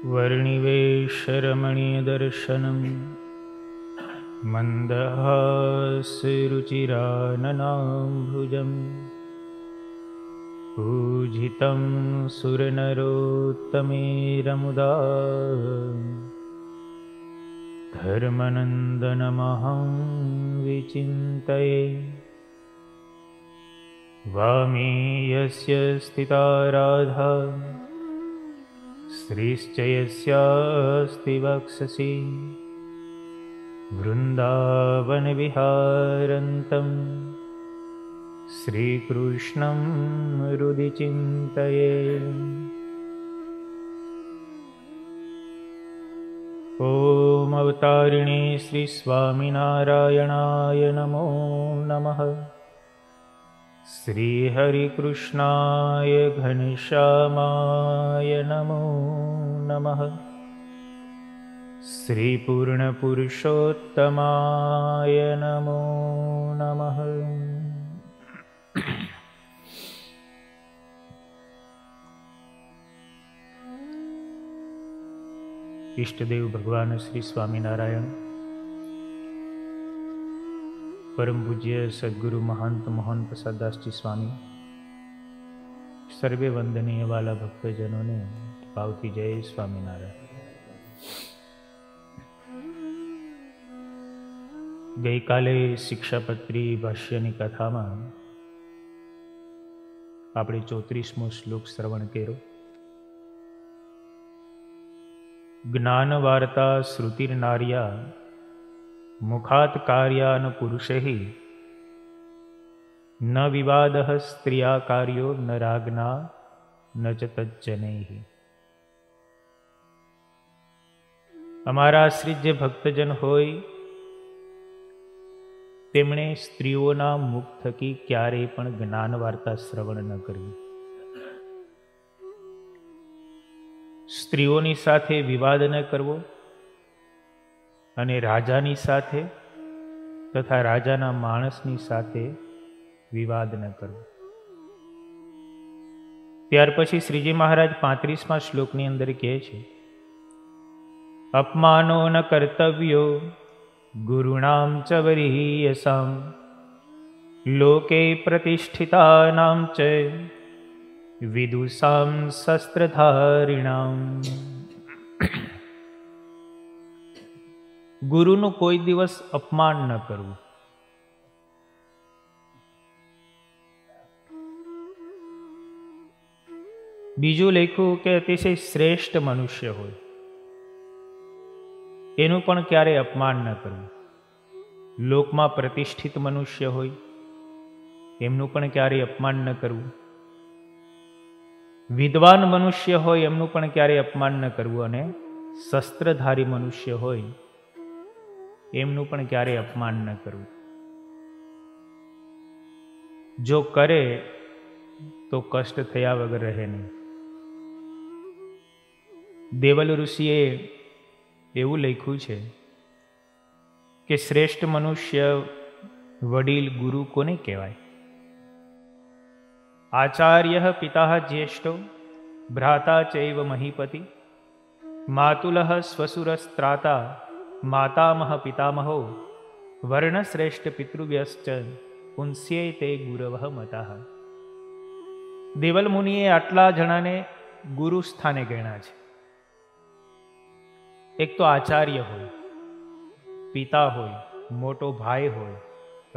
वर्णिवेशरमणीयदर्शनं मन्दहासरुचिराननाम्भुजं पूजितं सुरनरोत्तमेरमुदा धर्मनन्दनमहं विचिन्तये। वामे यस्य स्थिता राधा श्रीश्च यस्यास्ति वक्षसि वृन्दावनविहारन्तं श्रीकृष्णं हृदि चिन्तये। ॐ अवतारिणे श्रीस्वामिनारायणाय नमो नमः। श्रीहरिकृष्णाय घनश्यामाय नमो नमः। श्रीपूर्णपुरुषोत्तमाय नमो नमः। इष्टदेव भगवान श्री स्वामीनारायण, परम पूज्य सद्गुरु महंत मोहन प्रसाद दास जी स्वामी, सर्वे वंदनीय वाला भक्तजनों ने भावती जय स्वामीनारायण। गई काले शिक्षापत्री भाष्यनी कथा में आपणे 34मो श्लोक श्रवण कर्यो। ज्ञान वार्ता श्रुतिर्नार्या मुखात् कार्यान पुरुषैः न विवादः स्त्रिया कार्यो न राग्ना न च तज्जनैः। अमारा आश्रित जे भक्तजन होय तेमणे स्त्रीओना मुख थकी क्यारेय पण ज्ञान वार्ता श्रवण न करवी। स्त्रीओनी साथे विवाद न करवो અને રાજાની સાથે તથા રાજાના માણસની સાથે વિવાદ ન કરવો। ત્યાર પછી શ્રીજી મહારાજ 35મા શ્લોકની અંદર કહે છે, અપમાનો ન કર્તવ્યો ગુરુણામ ચ વરીયસામ લોકે પ્રતિષ્ઠિતાનામ ચ વિદુષામ શસ્ત્રધારિણામ। गुरुनु कोई दिवस अपमान न करवू। बीजू लख्यू के अतिशय श्रेष्ठ मनुष्य होय एनु पण क्यारे अपमान न करवू। लोक में प्रतिष्ठित मनुष्य होय एमनु पण क्यारे अपमान न करवू। विद्वान मनुष्य होय एमनु पण क्यारे अपमान न करवू। अने शस्त्रधारी मनुष्य होय एमनु पण क्यारे अपमान न करवू। जो करे तो कष्ट थया वगर रहे नहीं। देवल ऋषिए एवं लख्यू है कि श्रेष्ठ मनुष्य वडील गुरु कोने कहेवाय। आचार्य पिता ज्येष्ठो भ्राता चैव महीपति मातुलः स्वसुरस्त्राता मातामह पितामहो वर्णश्रेष्ठ पितृव्यश्च पुंस्येते गुरवः मतः। देवल मुनिए आटला जणाने गुरु स्थाने गण्या छे। एक तो आचार्य होय, पिता होय, मोटो भाई होय,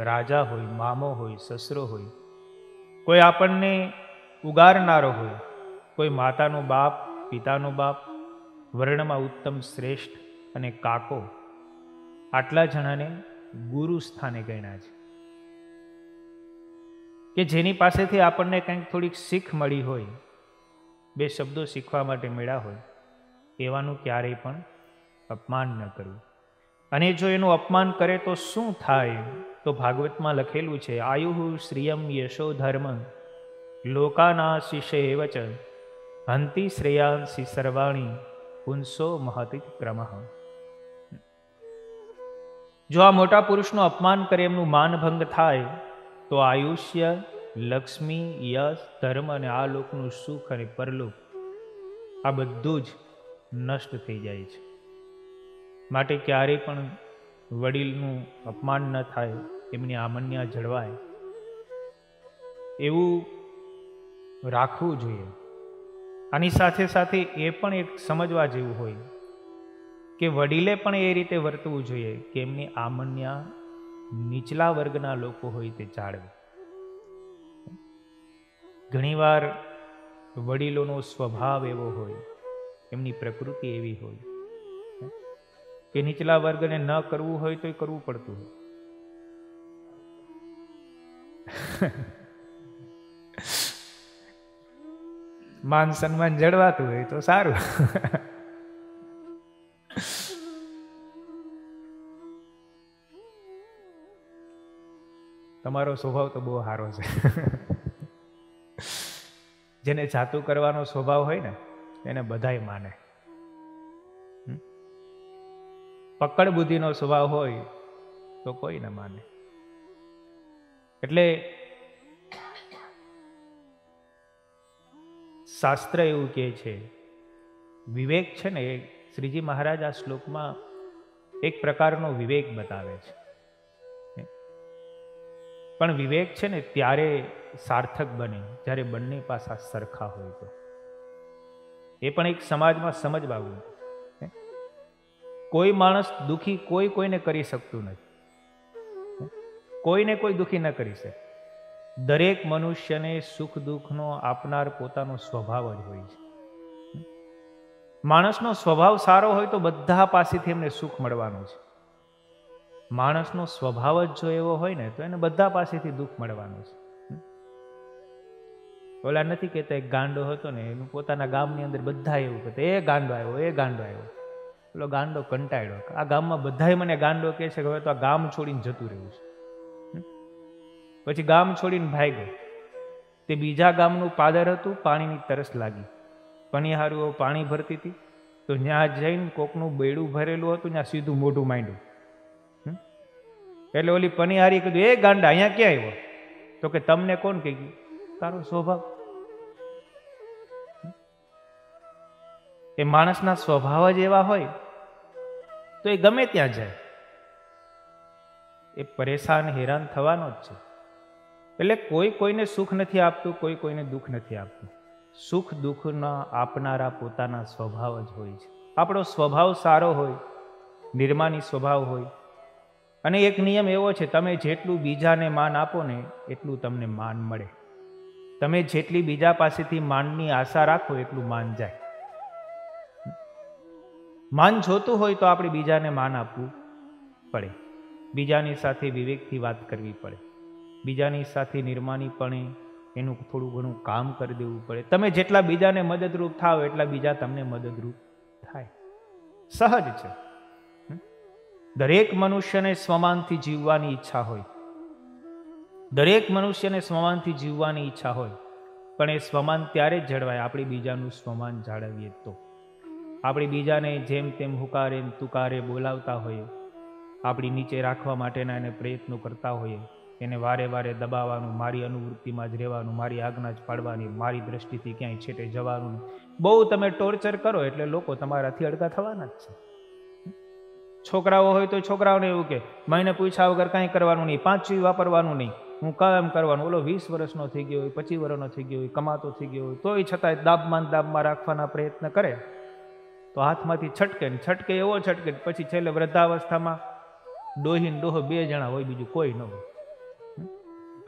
राजा होय, मामो होय, ससरो होय, कोई आपणने उगारनारो होय, कोई मातानो बाप, पितानो बाप, वर्णमां उत्तम श्रेष्ठ अने काको, आटला जणाने गुरु स्थाने गण्या छे के जेनी पासेथी आपणने कंईक थोड़ीक सीख मळी होय, बे शब्दों शीखवा माटे मेळ्या होय, एवानुं क्यारेय पण अपमान न करवुं। अने जो एनुं अपमान करे तो शुं थाय? तो भागवतमां लखेलुं छे, आयुः श्रियं यशो धर्म लोकानाशिषे एव च हन्ति श्रेयांसि सर्वाणि पुंसो महति क्रमः। जो आ मोटा पुरुषનું अपमान करे એમનું માનભંગ થાય તો આયુષ્ય, લક્ષ્મી, યશ, ધર્મ અને આ લોકનું સુખ અને પરલોક આ બધું જ નષ્ટ થઈ જાય છે. માટે ક્યારેય પણ વડીલનું અપમાન ન થાય, એમની આમન્યા જળવાય એવું રાખવું જોઈએ. આની સાથે સાથે એ પણ એક સમજવા જેવું હોય કે વડીલે પણ એ રીતે વર્તવું જોઈએ કે એમની આમન્યા નીચલા વર્ગના લોકો હોય તે જાળવે. ઘણીવાર વડીલોનો સ્વભાવ એવો હોય, એમની પ્રકૃતિ એવી હોય કે નીચલા વર્ગને ન કરવું હોય તો કરવું પડતું હોય. માન સન્માન જળવાતું હોય તો સારું. તમારો સ્વભાવ તો બહુ સારો છે. જેને જાતું કરવાનો સ્વભાવ હોય ને એને બધાય માને. પકડ બુદ્ધિનો સ્વભાવ હોય તો કોઈ ન માને. એટલે શાસ્ત્ર એવું કહે છે, વિવેક છે ને, શ્રીજી મહારાજ આ શ્લોકમાં એક પ્રકારનો વિવેક બતાવે છે. પણ વિવેક છે ને ત્યારે સાર્થક બને જ્યારે બંને પાસા સરખા હોય તો. એ પણ એક સમાજમાં સમજવાનું. કોઈ માણસ દુખી કોઈને કરી શકતું નથી. કોઈને કોઈ દુખી ન કરી શકે. દરેક મનુષ્યને સુખ દુઃખનો આપનાર પોતાનો સ્વભાવ જ હોય છે. માણસનો સ્વભાવ સારો હોય તો બધા પાસેથી એમને સુખ મળવાનું છે. માણસનો સ્વભાવ જ જો એવો હોય ને તો એને બધા પાસેથી દુઃખ મળવાનું છે. ઓલા નથી કહેતા એક ગાંડો હતો ને, એનું પોતાના ગામની અંદર બધા એવું કહેતા, એ ગાંડો આવ્યો, એ ગાંડો આવ્યો. પેલો ગાંડો કંટાળ્યો, આ ગામમાં બધાય મને ગાંડો કહે છે કે હવે તો આ ગામ છોડીને જતું રહ્યું છે. પછી ગામ છોડીને ભાગ્યો. તે બીજા ગામનું પાદર હતું, પાણીની તરસ લાગી, પનિહારીઓ પાણી ભરતી હતી, તો ત્યાં જઈને કોકનું બેડું ભરેલું હતું, ત્યાં સીધું મોઢું માંડ્યું. એટલે ઓલી પનિહારી કીધું, એ ગાંડા અહીંયા ક્યાં આવ્યો? તો કે તમને કોણ કહી ગયું? તારો સ્વભાવ. એ માણસના સ્વભાવ જ એવા હોય તો એ ગમે ત્યાં જાય, એ પરેશાન હેરાન થવાનો જ છે. એટલે કોઈ કોઈને સુખ નથી આપતું, કોઈ કોઈને દુઃખ નથી આપતું. સુખ દુઃખના આપનારા પોતાના સ્વભાવ જ હોય છે. આપણો સ્વભાવ સારો હોય, નિર્માની સ્વભાવ હોય, અને એક નિયમ એવો છે, તમે જેટલું બીજાને માન આપો ને એટલું તમને માન મળે. તમે જેટલી બીજા પાસેથી માનની આશા રાખો એટલું માન જાય. માન જોતું હોય તો આપણે બીજાને માન આપવું પડે. બીજાની સાથે વિવેકથી વાત કરવી પડે. બીજાની સાથે નિર્માનીપણે એનું થોડું ઘણું કામ કરી દેવું પડે. તમે જેટલા બીજાને મદદરૂપ થાવ એટલા બીજા તમને મદદરૂપ થાય. સહજ છે. દરેક મનુષ્યને સ્વમાનથી જીવવાની ઈચ્છા હોય. દરેક મનુષ્યને સ્વમાનથી જીવવાની ઈચ્છા હોય, પણ એ સ્વમાન ત્યારે જ જળવાય આપણે બીજાનું સ્વમાન જાળવીએ તો. આપણે બીજાને જેમ તેમ હુકારે તુકારે બોલાવતા હોઈએ, આપણી નીચે રાખવા માટેના એને પ્રયત્નો કરતા હોઈએ, એને વારે વારે દબાવવાનું, મારી અનુવૃત્તિમાં જ રહેવાનું, મારી આજ્ઞા જ પાડવાની, મારી દ્રષ્ટિથી ક્યાંય છેટે જવાનું. બહુ તમે ટોર્ચર કરો એટલે લોકો તમારાથી અડગા થવાના જ છે. છોકરાઓ હોય તો છોકરાઓને એવું કે મહિને પૂછ્યા વગર કાંઈ કરવાનું નહીં, 5 વાપરવાનું નહીં, હું કામ કરવાનું. ઓલો 20 વર્ષનો થઈ ગયો હોય, 25 વર્ષનો થઈ ગયો હોય, કમાતો થઈ ગયો હોય, તોય છતાંય દાબમાં રાખવાના પ્રયત્ન કરે તો હાથમાંથી છટકે ને છટકે, એવો છટકે પછી છેલ્લે વૃદ્ધાવસ્થામાં ડોહી ને ડોહો 2 જણા હોય, બીજું કોઈ ન હોય.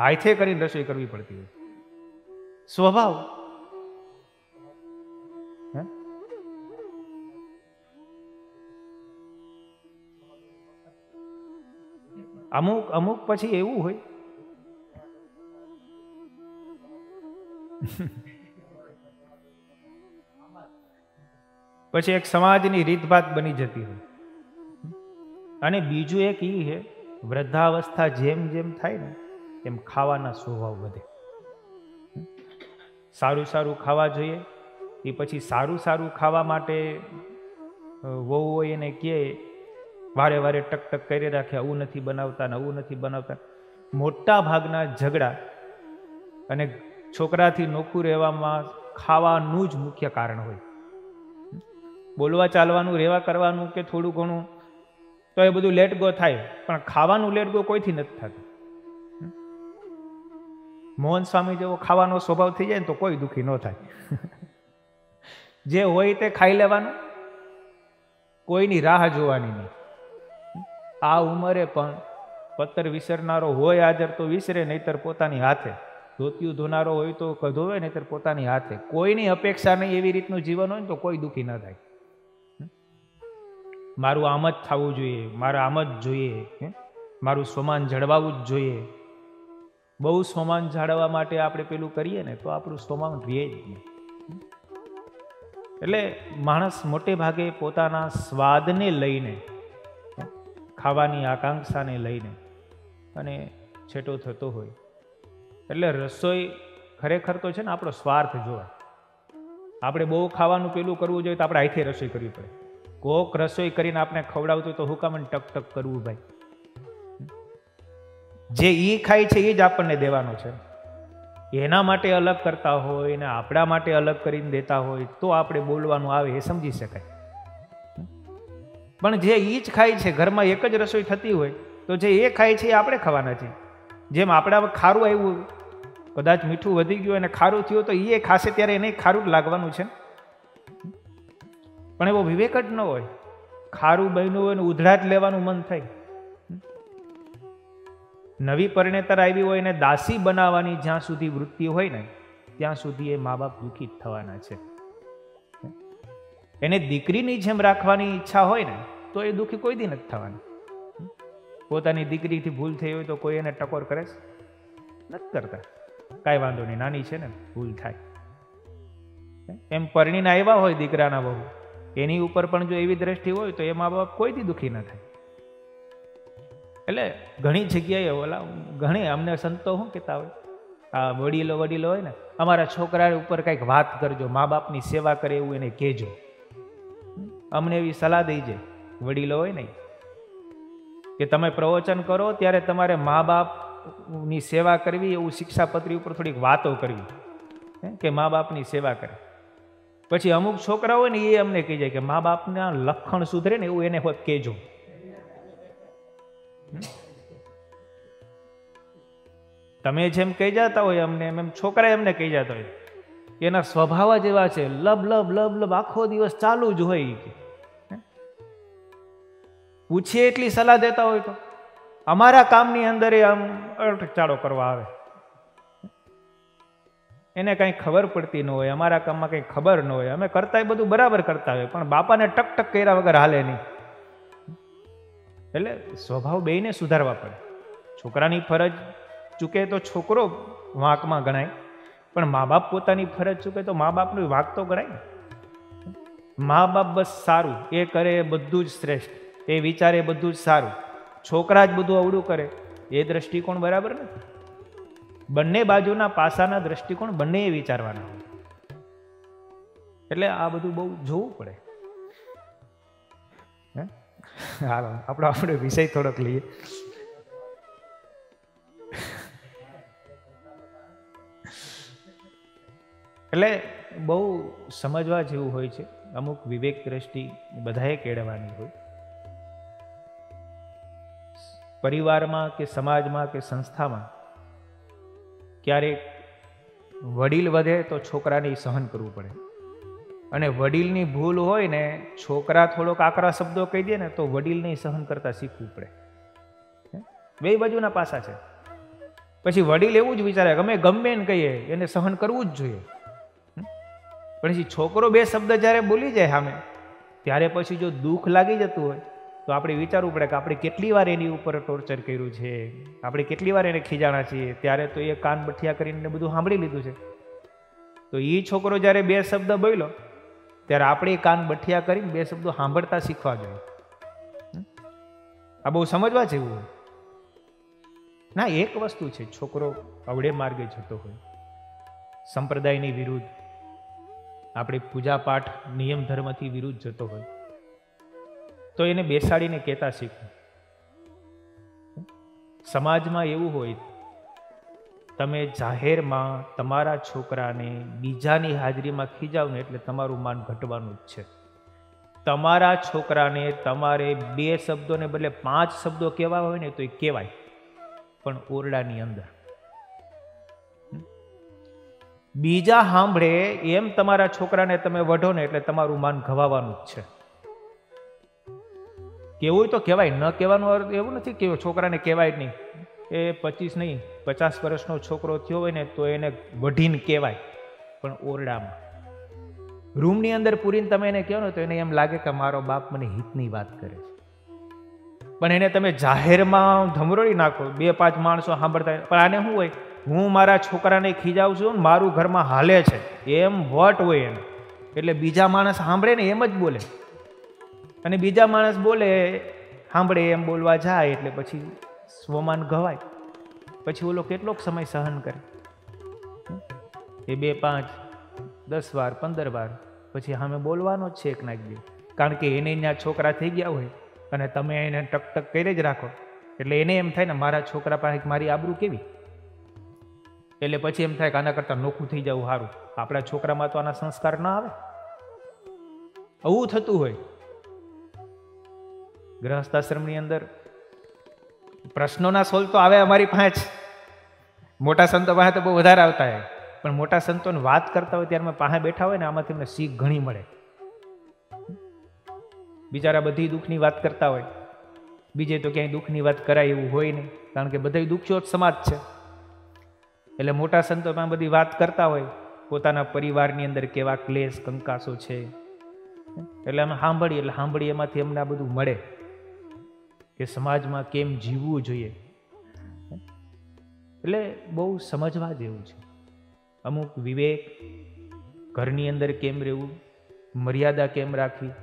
હાથે કરીને રસોઈ કરવી પડતી હોય. સ્વભાવ. અમુક પછી એવું હોય પછી એક સમાજની રીતભાત બની જતી હોય. અને બીજું એક એ છે, વૃદ્ધાવસ્થા જેમ જેમ થાય ને એમ ખાવાના સ્વભાવ વધે. સારું સારું ખાવા જોઈએ. એ પછી સારું સારું ખાવા માટે વહુ એને કહે, વારે વારે ટક ટક કરી રાખે, આવું નથી બનાવતા ને આવું નથી બનાવતા. મોટા ભાગના ઝઘડા અને છોકરાથી નોખું રહેવામાં ખાવાનું જ મુખ્ય કારણ હોય. બોલવા ચાલવાનું, રહેવા કરવાનું કે થોડું ઘણું તો એ બધું લેટ ગો થાય, પણ ખાવાનું લેટ ગો કોઈથી નથી થતું. મોહન સ્વામી જેવો ખાવાનો સ્વભાવ થઈ જાય ને તો કોઈ દુઃખી ન થાય. જે હોય તે ખાઈ લેવાનું, કોઈની રાહ જોવાની નહીં. આ ઉંમરે પણ પત્તર વિસરનારો હોય હાજર તો વિસરે, નહીતર પોતાની હાથે. ધોતિયું ધોનારો હોય તો ધોવે, નહીતર પોતાની હાથે. કોઈની અપેક્ષા નહીં એવી રીતનું જીવન હોય ને તો કોઈ દુઃખી ન થાય. મારું આમ જ થવું જોઈએ, મારે આમ જ જોઈએ, મારું સ્વમાન જળવાવું જ જોઈએ. બહુ સ્વમાન જાળવવા માટે આપણે પેલું કરીએ ને તો આપણું સ્વમાન રહે જ નહીં. એટલે માણસ મોટે ભાગે પોતાના સ્વાદને લઈને, ખાવાની આકાંક્ષાને લઈને અને છેટો થતો હોય. એટલે રસોઈ ખરેખર તો છે ને આપણો સ્વાર્થ જોવાય. આપણે બહુ ખાવાનું પેલું કરવું જોઈએ તો આપણે અહીંથી રસોઈ કરવી પડે. કોક રસોઈ કરીને આપણે ખવડાવતું તો હુકામ ટક ટક કરવું ભાઈ. જે ઈ ખાય છે એ જ આપણને દેવાનો છે. એના માટે અલગ કરતા હોય ને આપણા માટે અલગ કરીને દેતા હોય તો આપણે બોલવાનું આવે એ સમજી શકાય. પણ જે ઈ જ ખાય છે, ઘરમાં એક જ રસોઈ થતી હોય તો જે એ ખાય છે એ આપણે ખાવાના છે. જેમ આપણા ખારું આવ્યું, કદાચ મીઠું વધી ગયું અને ખારું થયું તો એ ખાશે ત્યારે એને ખારું જ લાગવાનું છે. પણ એવો વિવેક જ ન હોય. ખારું બન્યું હોય ને ઉધડા જ લેવાનું મન થાય. નવી પરિણેતર આવી હોય ને દાસી બનાવવાની જ્યાં સુધી વૃત્તિ હોય ને ત્યાં સુધી એ મા બાપ દુઃખી જ થવાના છે. એને દીકરીની જેમ રાખવાની ઈચ્છા હોય ને તો એ દુઃખી કોઈ દી નથી થવાના. પોતાની દીકરીથી ભૂલ થઈ હોય તો કોઈ એને ટકોર કરે છે? નથી કરતા. કાંઈ વાંધો નહીં, નાની છે ને, ભૂલ થાય. એમ પરણીને આવ્યા હોય દીકરાના બહુ, એની ઉપર પણ જો એવી દ્રષ્ટિ હોય તો એ મા બાપ કોઈથી દુઃખી ન થાય. એટલે ઘણી જગ્યાએ ઘણી અમને સંતો શું કહેતા હોય, આ વડીલો હોય ને, અમારા છોકરા ઉપર કંઈક વાત કરજો, મા બાપની સેવા કરે એવું એને કહેજો. અમને એવી સલાહ દેજે વડીલો હોય ને કે તમે પ્રવચન કરો ત્યારે તમારે મા બાપની સેવા કરવી, એવું શિક્ષાપત્રી ઉપર થોડીક વાતો કરવી કે મા બાપની સેવા કરે. પછી અમુક છોકરા હોય ને એ અમને કહી જાય કે મા બાપના લક્ષણ સુધરે ને એવું એને હોત કહેજો. તમે જેમ કહી જતા હોય અમને, એમ છોકરા એમને કહી જતા હોય. એના સ્વભાવ જ એવા છે, લબ લબ લબ લબ આખો દિવસ ચાલુ જ હોય. પૂછીએ એટલી સલાહ દેતા હોય તો અમારા કામની અંદર એ આમ અટચાળો કરવા આવે. એને કંઈ ખબર પડતી ન હોય, અમારા કામમાં કંઈ ખબર ન હોય. અમે કરતા બધું બરાબર કરતા હોય પણ બાપાને ટક ટક કર્યા વગર હાલે નહીં. એટલે સ્વભાવ બેયને સુધારવા પડે. છોકરાની ફરજ ચૂકે તો છોકરો વાંકમાં ગણાય, પણ મા બાપ પોતાની ફરજ ચૂકે તો મા બાપનું વાંક તો ગણાય. મા બાપ બસ સારું એ કરે એ બધું જ શ્રેષ્ઠ, એ વિચારે બધું જ સારું, છોકરા જ બધું અવળું કરે એ દ્રષ્ટિકોણ બરાબર નથી. બંને બાજુના પાસાના દ્રષ્ટિકોણ બંને વિચારવાના હોય. એટલે આ બધું બહુ જોવું પડે. હાલો આપણો વિષય થોડોક લઈએ. એટલે બહુ સમજવા જેવું હોય છે. અમુક વિવેક દ્રષ્ટિ બધાએ કેળવવાની હોય. પરિવારમાં કે સમાજમાં કે સંસ્થામાં ક્યારેક વડીલ વધે તો છોકરાને સહન કરવું પડે, અને વડીલની ભૂલ હોય ને છોકરા થોડોક આકરા શબ્દો કહી દે ને તો વડીલને સહન કરતા શીખવું પડે. બે બાજુના પાસા છે. પછી વડીલ એવું જ વિચારે કે અમે ગમે ને કહીએ એને સહન કરવું જ જોઈએ, પછી છોકરો બે શબ્દ જ્યારે બોલી જાય સામે ત્યારે પછી જો દુઃખ લાગી જતું હોય તો આપણે વિચારવું પડે કે આપણે કેટલી વાર એની ઉપર ટોર્ચર કર્યું છે, આપણે કેટલી વાર એને ખીજાણા છીએ. ત્યારે તો એ કાન બઠિયા કરીને બધું સાંભળી લીધું છે. તો એ છોકરો જ્યારે બે શબ્દ બોલ્યો ત્યારે આપણે કાન બઠિયા કરીને બે શબ્દો સાંભળતા શીખવા જોઈએ. આ બહુ સમજવા જેવું હોય. ના, એક વસ્તુ છે, છોકરો અવળે માર્ગે જતો હોય, સંપ્રદાયની વિરુદ્ધ, આપણે પૂજા પાઠ નિયમ ધર્મથી વિરુદ્ધ જતો હોય તો એને બેસાડીને કહેતા શીખવું. સમાજમાં એવું હોય, તમે જાહેરમાં તમારા છોકરાને બીજાની હાજરીમાં ખીજાવ ને એટલે તમારું માન ઘટવાનું જ છે. તમારા છોકરાને તમારે 2 શબ્દોને બદલે 5 શબ્દો કહેવા હોય ને તો એ કહેવાય, પણ ઓરડાની અંદર. બીજા સાંભળે એમ તમારા છોકરાને તમે વઢો ને એટલે તમારું માન ઘવાવાનું જ છે. કેવું તો કહેવાય, ન કહેવાનું અર્થ એવું નથી કે છોકરાને કહેવાય જ નહીં. એ 25 નહીં 50 વર્ષનો છોકરો થયો હોય ને તો એને વઢીને કહેવાય, પણ ઓરડામાં રૂમની અંદર પૂરીને તમે એને કહો ને તો એને એમ લાગે કે મારો બાપ મને હિતની વાત કરે છે. પણ એને તમે જાહેરમાં ધમરોળી નાખો, 2-5 માણસો સાંભળતા, પણ આને શું હોય, હું મારા છોકરાને ખીજાવું છું ને મારું ઘરમાં હાલે છે એમ વટ હોય એને. એટલે બીજા માણસ સાંભળે ને એમ જ બોલે, અને બીજા માણસ બોલે સાંભળે એમ બોલવા જાય એટલે પછી સ્વમાન ઘવાય. પછી ઓલો કેટલોક સમય સહન કરે, એ 2, 5, 10 વાર 15 વાર પછી સામે બોલવાનો જ છે એક ના એક દી. કારણ કે એને ત્યાં છોકરા થઈ ગયા હોય અને તમે એને ટક કરી જ રાખો એટલે એને એમ થાય ને મારા છોકરા પાસે મારી આબરૂ કેવી. એટલે પછી એમ થાય કે આના કરતાં નોખું થઈ જવું સારું, આપણા છોકરામાં તો આના સંસ્કાર ના આવે. આવું થતું હોય. ગૃહસ્થાશ્રમની અંદર પ્રશ્નોના સોલ તો આવે અમારી પાસે, મોટા સંતો પાસે તો બહુ વધારે આવતા હોય, પણ મોટા સંતોને વાત કરતા હોય ત્યારે અમે પાસે બેઠા હોય ને આમાંથી અમને શીખ ઘણી મળે. બિચારા બધી દુઃખની વાત કરતા હોય, બીજે તો ક્યાંય દુઃખની વાત કરાય એવું હોય નહીં, કારણ કે બધા દુઃખીઓ જ સમાજ છે. એટલે મોટા સંતો પણ બધી વાત કરતા હોય પોતાના પરિવારની અંદર કેવા ક્લેશ કંકાસો છે, એટલે અમે સાંભળીએ એમાંથી અમને આ બધું મળે કે સમાજમાં કેમ જીવવું જોઈએ. એટલે બહુ સમજવા જેવું છે. અમુક વિવેક, ઘરની અંદર કેમ રહેવું, મર્યાદા કેમ રાખવી.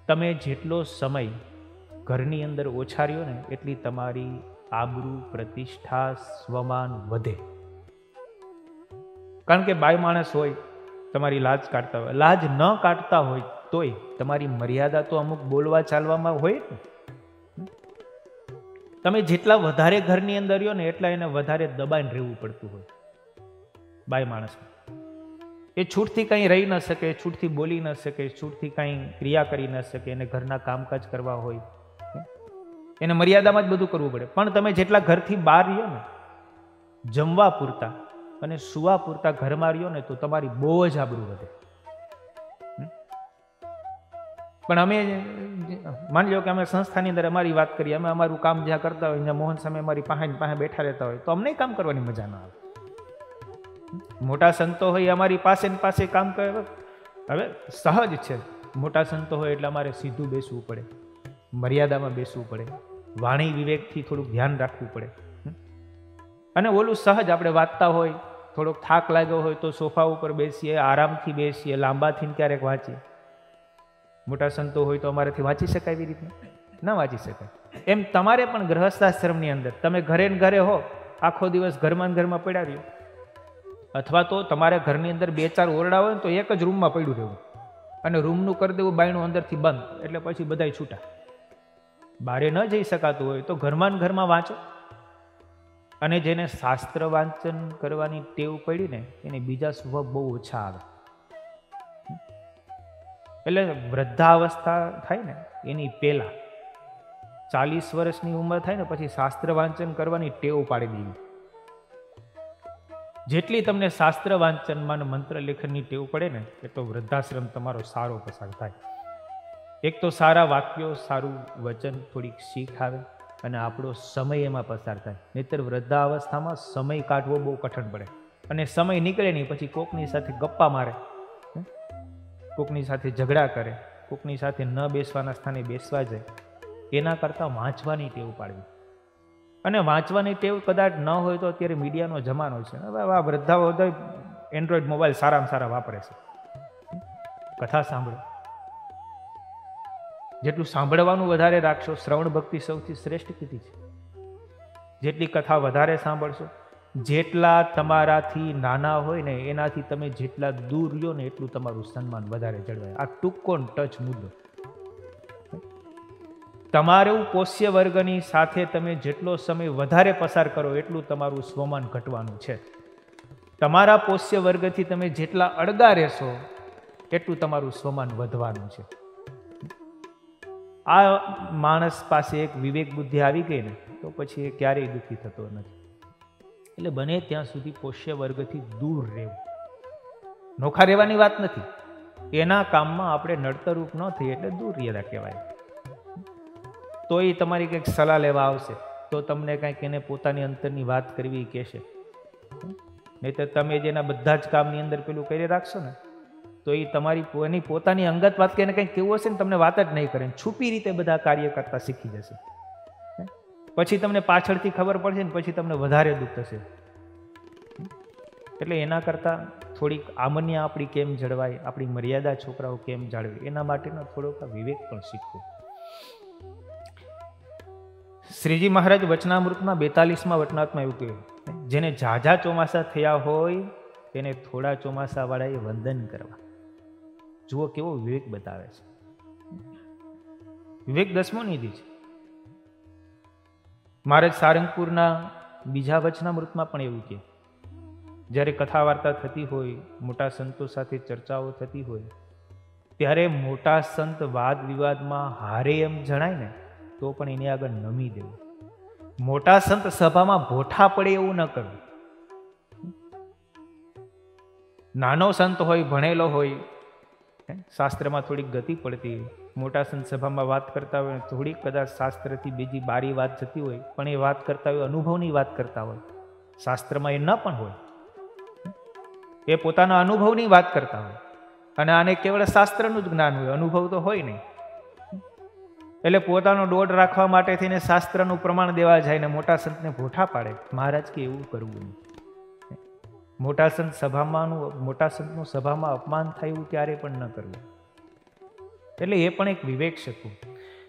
તમે જેટલો સમય ઘરની અંદર ઓછા રહ્યો ને એટલી તમારી આબરૂ, પ્રતિષ્ઠા, સ્વમાન વધે. કારણ કે બાય માણસ હોય તમારી લાજ કાઢતા હોય, લાજ ન કાઢતા હોય તોય તમારી મર્યાદા તો અમુક બોલવા ચાલવામાં હોય ને. તમે જેટલા વધારે ઘરની અંદર રહ્યો ને એટલા એને વધારે દબાઈને રહેવું પડતું હોય. બાય માણસ એ છૂટથી કંઈ રહી ન શકે, છૂટથી બોલી ન શકે, છૂટથી કંઈ ક્રિયા કરી ન શકે. એને ઘરના કામકાજ કરવા હોય, એને મર્યાદામાં જ બધું કરવું પડે. પણ તમે જેટલા ઘરથી બહાર રહ્યો ને, જમવા પૂરતા અને સુવા પૂરતા ઘરમાં રહ્યો ને તો તમારી બહુ જ આબરૂ વધે. પણ અમે માની લો કે અમે સંસ્થાની અંદર અમારી વાત કરીએ, અમે અમારું કામ જ્યાં કરતા હોય ત્યાં મોહન સામે અમારી પાસે બેઠા રહેતા હોય તો અમને કામ કરવાની મજા ના આવે. મોટા સંતો હોય અમારી પાસે ને પાસે કામ કરે. હવે સહજ છે, મોટા સંતો હોય એટલે અમારે સીધું બેસવું પડે, મર્યાદામાં બેસવું પડે, વાણી વિવેકથી થોડુંક ધ્યાન રાખવું પડે. અને ઓલું સહજ આપણે વાંચતા હોય, થોડોક થાક લાગ્યો હોય તો સોફા ઉપર બેસીએ, આરામથી બેસીએ, લાંબાથી ક્યારેક વાંચીએ. મોટા સંતો હોય તો અમારાથી વાંચી શકાય એવી રીતના ના વાંચી શકાય. એમ તમારે પણ ગૃહસ્થાશ્રમની અંદર તમે ઘરે ને ઘરે હો, આખો દિવસ ઘરમાં પડ્યા રહ્યો, અથવા તો તમારે ઘરની અંદર 2-4 ઓરડા હોય ને તો એક જ રૂમમાં પડ્યું રહેવું અને રૂમનું કરી દેવું બાયણું અંદરથી બંધ, એટલે પછી બધાય છૂટા. બારે ન જઈ શકાતું હોય તો ઘરમાં વાંચો. અને જેને શાસ્ત્ર વાંચન કરવાની ટેવ પડી ને એને બીજા સ્વભાવ બહુ ઓછા આવે. એટલે વૃદ્ધાવસ્થા થાય ને એની પહેલા 40 વર્ષની ઉંમર થાય ને પછી શાસ્ત્ર વાંચન કરવાની ટેવ પાડી દેવી. જેટલી તમને શાસ્ત્ર વાંચનમાં મંત્ર લેખનની ટેવ પડે ને એટલો વૃદ્ધાશ્રમ તમારો સારો પસાર થાય. એક તો સારા વાક્યો, સારું વચન, થોડીક શીખ આવે અને આપણો સમય એમાં પસાર થાય. નહીતર વૃદ્ધાવસ્થામાં સમય કાઢવો બહુ કઠણ પડે અને સમય નીકળે નહીં પછી કોકની સાથે ગપ્પા મારે, કોકની સાથે ઝઘડા કરે, કોકની સાથે ન બેસવાના સ્થાને બેસવા જાય. એના કરતાં વાંચવાની ટેવ પાડવી. અને વાંચવાની ટેવ કદાચ ન હોય તો અત્યારે મીડિયાનો જમાનો છે. હવે આ વૃદ્ધાઓ એન્ડ્રોઈડ મોબાઈલ સારામાં સારા વાપરે છે. કથા સાંભળો, જેટલું સાંભળવાનું વધારે રાખશો, શ્રવણ ભક્તિ સૌથી શ્રેષ્ઠ કીધી છે. જેટલી કથા વધારે સાંભળશો, જેટલા તમારાથી નાના હોય ને એનાથી તમે જેટલા દૂર રહ્યો ને એટલું તમારું સન્માન વધારે જળવાય. આ ટૂંકો ટચ મુદ્દો. તમારું પોષ્ય વર્ગની સાથે તમે જેટલો સમય વધારે પસાર કરો એટલું તમારું સ્વમાન ઘટવાનું છે. તમારા પોષ્ય વર્ગથી તમે જેટલા અળગા રહેશો એટલું તમારું સ્વમાન વધવાનું છે. આ માણસ પાસે એક વિવેક બુદ્ધિ આવી ગઈ ને તો પછી એ ક્યારેય દુઃખી થતો નથી. એટલે બને ત્યાં સુધી પોષ્ય વર્ગથી દૂર રહેવું. નોખા રહેવાની વાત નથી, એના કામમાં આપણે નડતરૂપ ન થઈએ એટલે દૂર રહેતા કહેવાય. તો એ તમારી કંઈક સલાહ લેવા આવશે તો તમને કંઈક એને પોતાની અંતરની વાત કરવી કહેશે. નહીં તો તમે જેના બધા જ કામની અંદર પેલું કરી રાખશો ને તો એ તમારી એની પોતાની અંગત વાત કે કંઈક કેવું હશે ને તમને વાત જ નહીં કરે, છુપી રીતે બધા કાર્ય કરતા શીખી જશે. પછી તમને પાછળથી ખબર પડશે ને પછી તમને વધારે દુઃખ થશે. એટલે એના કરતાં થોડીક આમન્ય આપણી કેમ જળવાય, આપણી મર્યાદા છોકરાઓ કેમ જાળવી, એના માટેનો થોડોક વિવેક પણ શીખવો. શ્રીજી મહારાજ વચનામૃતમાં 42મા વચનામૃતમાં એવું કહ્યું, જેને ઝાઝા ચોમાસા થયા હોય તેને થોડા ચોમાસા વાળાએ વંદન કરવા. જુઓ કેવો વિવેક બતાવે છે. વિવેક 10મો નિધિ છે. મહારાજ સારંગપુરના બીજા વચનામૃતમાં પણ એવું કહે, જ્યારે કથા વાર્તા થતી હોય, મોટા સંતો સાથે ચર્ચાઓ થતી હોય, ત્યારે મોટા સંત વાદ વિવાદમાં હારે એમ જણાય ને તો પણ એની આગળ નમી દેવું. મોટા સંત સભામાં ભોઠા પડે એવું ન કરવું. નાનો સંત હોય, ભણેલો હોય, શાસ્ત્રમાં થોડીક ગતિ પડતી હોય, મોટા સંત સભામાં વાત કરતા હોય, થોડીક કદાચ શાસ્ત્રથી બીજી બારી વાત જતી હોય, પણ એ વાત કરતા હોય અનુભવની વાત કરતા હોય, શાસ્ત્રમાં એ ન પણ હોય, એ પોતાના અનુભવની વાત કરતા હોય, અને આને કેવળ શાસ્ત્રનું જ જ્ઞાન હોય, અનુભવ તો હોય નહીં. એટલે પોતાનો દોઢ રાખવા માટે થઈને શાસ્ત્રનું પ્રમાણ દેવા જાય ને મોટા સંતને ભોઠા પાડે. મહારાજ કે એવું કરવું નહીં. મોટા સંતનું સભામાં અપમાન થાય એવું ક્યારે પણ ન કરવું. એટલે એ પણ એક વિવેક શકું.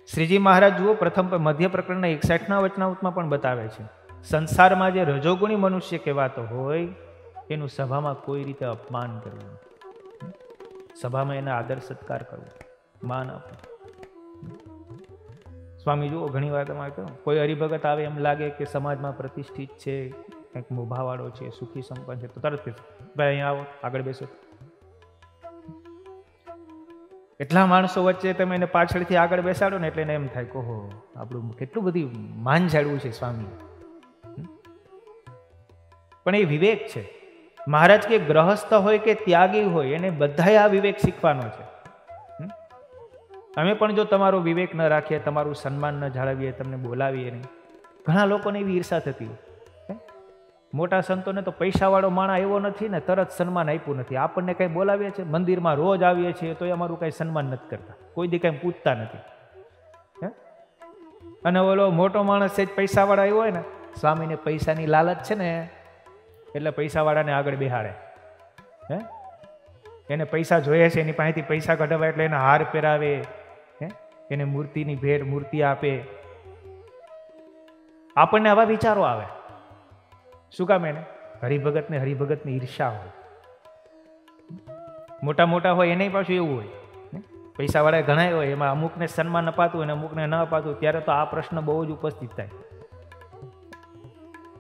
શ્રીજી મહારાજ જુઓ પ્રથમ મધ્ય પ્રકરણના 61ના વચનામૃતમાં પણ બતાવે છે, સંસારમાં જે રજોગુણી મનુષ્ય કહેવાતો હોય એનું સભામાં કોઈ રીતે અપમાન કરવું, સભામાં એના આદર સત્કાર કરવો, માન આપવું. સ્વામી જુઓ ઘણી વાર તમારે કહો કોઈ હરિભગત આવે એમ લાગે કે સમાજમાં પ્રતિષ્ઠિત છે, કંઈક મોભાવાળો છે, સુખી સંપન્ન છે, તો તરત ભાઈ અહીંયા આવો, આગળ બેસો. એટલા માણસો વચ્ચે તમે એને પાછળથી આગળ બેસાડો ને એટલે એને એમ થાય કે ઓહો આપણું કેટલું બધી માન જાળવું છે સ્વામી. પણ એ વિવેક છે. મહારાજ કે ગ્રહસ્થ હોય કે ત્યાગી હોય એને બધાએ આ વિવેક શીખવાનો છે. અમે પણ જો તમારો વિવેક ન રાખીએ, તમારું સન્માન ન જાળવીએ, તમને બોલાવીએ નહીં, ઘણા લોકોને એવી ઈર્ષા થતી હોય. મોટા સંતોને તો પૈસાવાળો માણસ એવો નથી ને તરત સન્માન આપ્યું નથી. આપણને કંઈ બોલાવીએ છીએ, મંદિરમાં રોજ આવીએ છીએ તો અમારું કંઈ સન્માન નથી કરતા, કોઈ દી કંઈ પૂછતા નથી. અને ઓલો મોટો માણસ છે પૈસાવાળા આવ્યો હોય ને, સ્વામીને પૈસાની લાલચ છે ને એટલે પૈસાવાળાને આગળ બેહાડે. એને પૈસા જોઈએ છે, એની પાસેથી પૈસા કઢાવે એટલે એને હાર પહેરાવે, એને મૂર્તિની ભેટ મૂર્તિ આપે. આપણને આવા વિચારો આવે. શું કામ? એને હરિભગતની ઈર્ષા હોય. મોટા મોટા હોય એને પાછું એવું હોય, પૈસાવાળા ઘણા હોય, એમાં અમુકને સન્માન અપાતું અને અમુકને ન અપાતું, ત્યારે તો આ પ્રશ્ન બહુ જ ઉપસ્થિત થાય.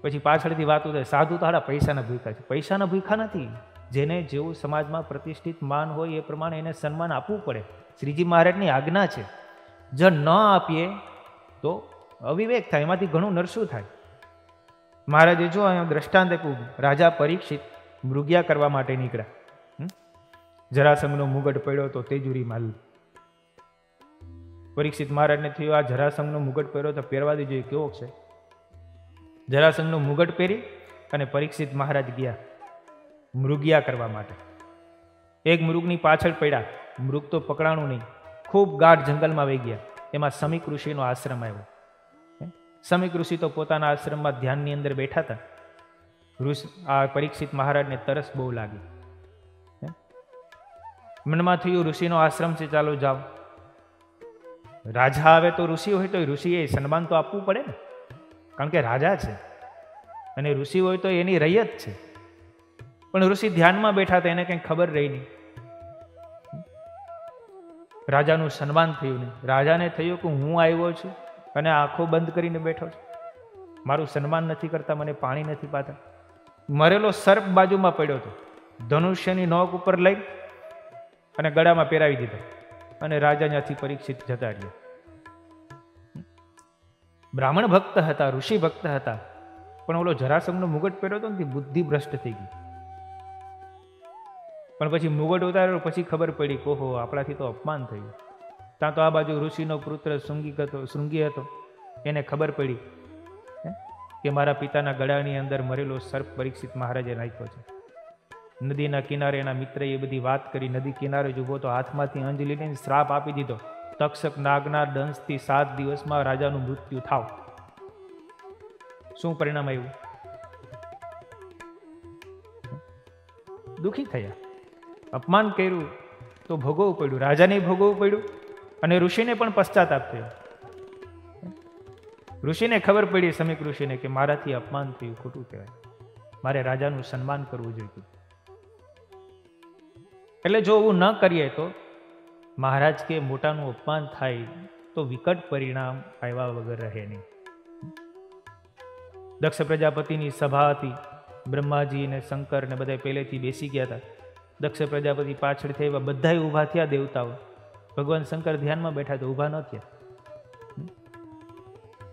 પછી પાછળથી વાતો થાય સાધુ તો હાડા પૈસાના ભૂખા છે. પૈસાના ભૂખા નથી. જેને જેવું સમાજમાં પ્રતિષ્ઠિત માન હોય એ પ્રમાણે એને સન્માન આપવું પડે. શ્રીજી મહારાજની આજ્ઞા છે. જો ન આપીએ તો અવિવેક થાય, એમાંથી ઘણું નરસું થાય. મહારાજે જો અહીંયા દ્રષ્ટાંત આપ્યું, રાજા પરીક્ષિત મૃગ્યા કરવા માટે નીકળ્યા. જરાસંઘનો મુગટ પડ્યો તો તેજુરીમાં. પરીક્ષિત મહારાજને થયું આ જરાસંઘનો મુગટ પહેર્યો તો પહેરવા દેજો, કેવો છે. જરાસંઘનો મુગટ પહેરી અને પરીક્ષિત મહારાજ ગયા મૃગ્યા કરવા માટે. એક મૃગની પાછળ પડ્યા, મૃગ તો પકડાણું નહીં, ખૂબ ગાઢ જંગલમાં વહી ગયા. એમાં સમીક ઋષિનો આશ્રમ આવ્યો. સમીક ઋષિ તો પોતાના આશ્રમમાં ધ્યાનની અંદર બેઠા હતા. આ પરીક્ષિત મહારાજને તરસ બહુ લાગી. મનમાં થયું ઋષિનો આશ્રમ છે, ચાલો જાઓ. રાજા આવે તો ઋષિ હોય તો ઋષિએ સન્માન તો આપવું પડે ને, કારણ કે રાજા છે. અને ઋષિ હોય તો એની રૈયત છે. પણ ઋષિ ધ્યાનમાં બેઠા હતા, એને કંઈ ખબર રહી નહીં. રાજાનું સન્માન થયું નહીં. રાજાને થયું કે હું આવ્યો છું અને આંખો બંધ કરીને બેઠો છું, મારું સન્માન નથી કરતા, મને પાણી નથી પાતા. મરેલો સર્પ બાજુમાં પડ્યો હતો, ધનુષ્યની નોક ઉપર લઈ અને ગળામાં પહેરાવી દીધો અને રાજા ત્યાંથી પરીક્ષિત જતા રહ્યા. બ્રાહ્મણ ભક્ત હતા, ઋષિ ભક્ત હતા, પણ ઓલો જરાસંઘનો મુગટ પહેર્યો હતો ને બુદ્ધિ ભ્રષ્ટ થઈ ગઈ. પણ પછી મુગટ ઉતાર્યો, પછી ખબર પડી કે ઓહો આપણાથી તો અપમાન થયું. ત્યાં તો આ બાજુ ઋષિનો પુત્ર શૃંગી હતો, એને ખબર પડી કે મારા પિતાના ગળાની અંદર મરેલો સર્પ પરીક્ષિત મહારાજે નાખ્યો છે. નદીના કિનારે એના મિત્રએ એ બધી વાત કરી. નદી કિનારે જ ઊભો તો હાથમાંથી અંજ લઈને શ્રાપ આપી દીધો, તક્ષક નાગના દંશથી 7 દિવસમાં રાજાનું મૃત્યુ થાવ. શું પરિણામ આવ્યું? દુઃખી થયા. અપમાન કર્યું તો ભોગવવું પડ્યું, રાજાને ભોગવવું પડ્યું અને ઋષિને પણ પશ્ચાતાપ થયો. ઋષિને ખબર પડી, સમીક ઋષિને, કે મારાથી અપમાન થયું, ખોટું કહેવાય, મારે રાજાનું સન્માન કરવું જોઈએ. એટલે જો એવું ન કરીએ તો મહારાજ કે મોટાનું અપમાન થાય તો વિકટ પરિણામ આવ્યા વગર રહે નહીં. દક્ષ પ્રજાપતિની સભા હતી. બ્રહ્માજી ને શંકર ને બધા પહેલેથી બેસી ગયા હતા. દક્ષ પ્રજાપતિ પાછળથી આવ્યા, બધા ઊભા થયા દેવતાઓ. ભગવાન શંકર ધ્યાનમાં બેઠા તો ઊભા ન થયા.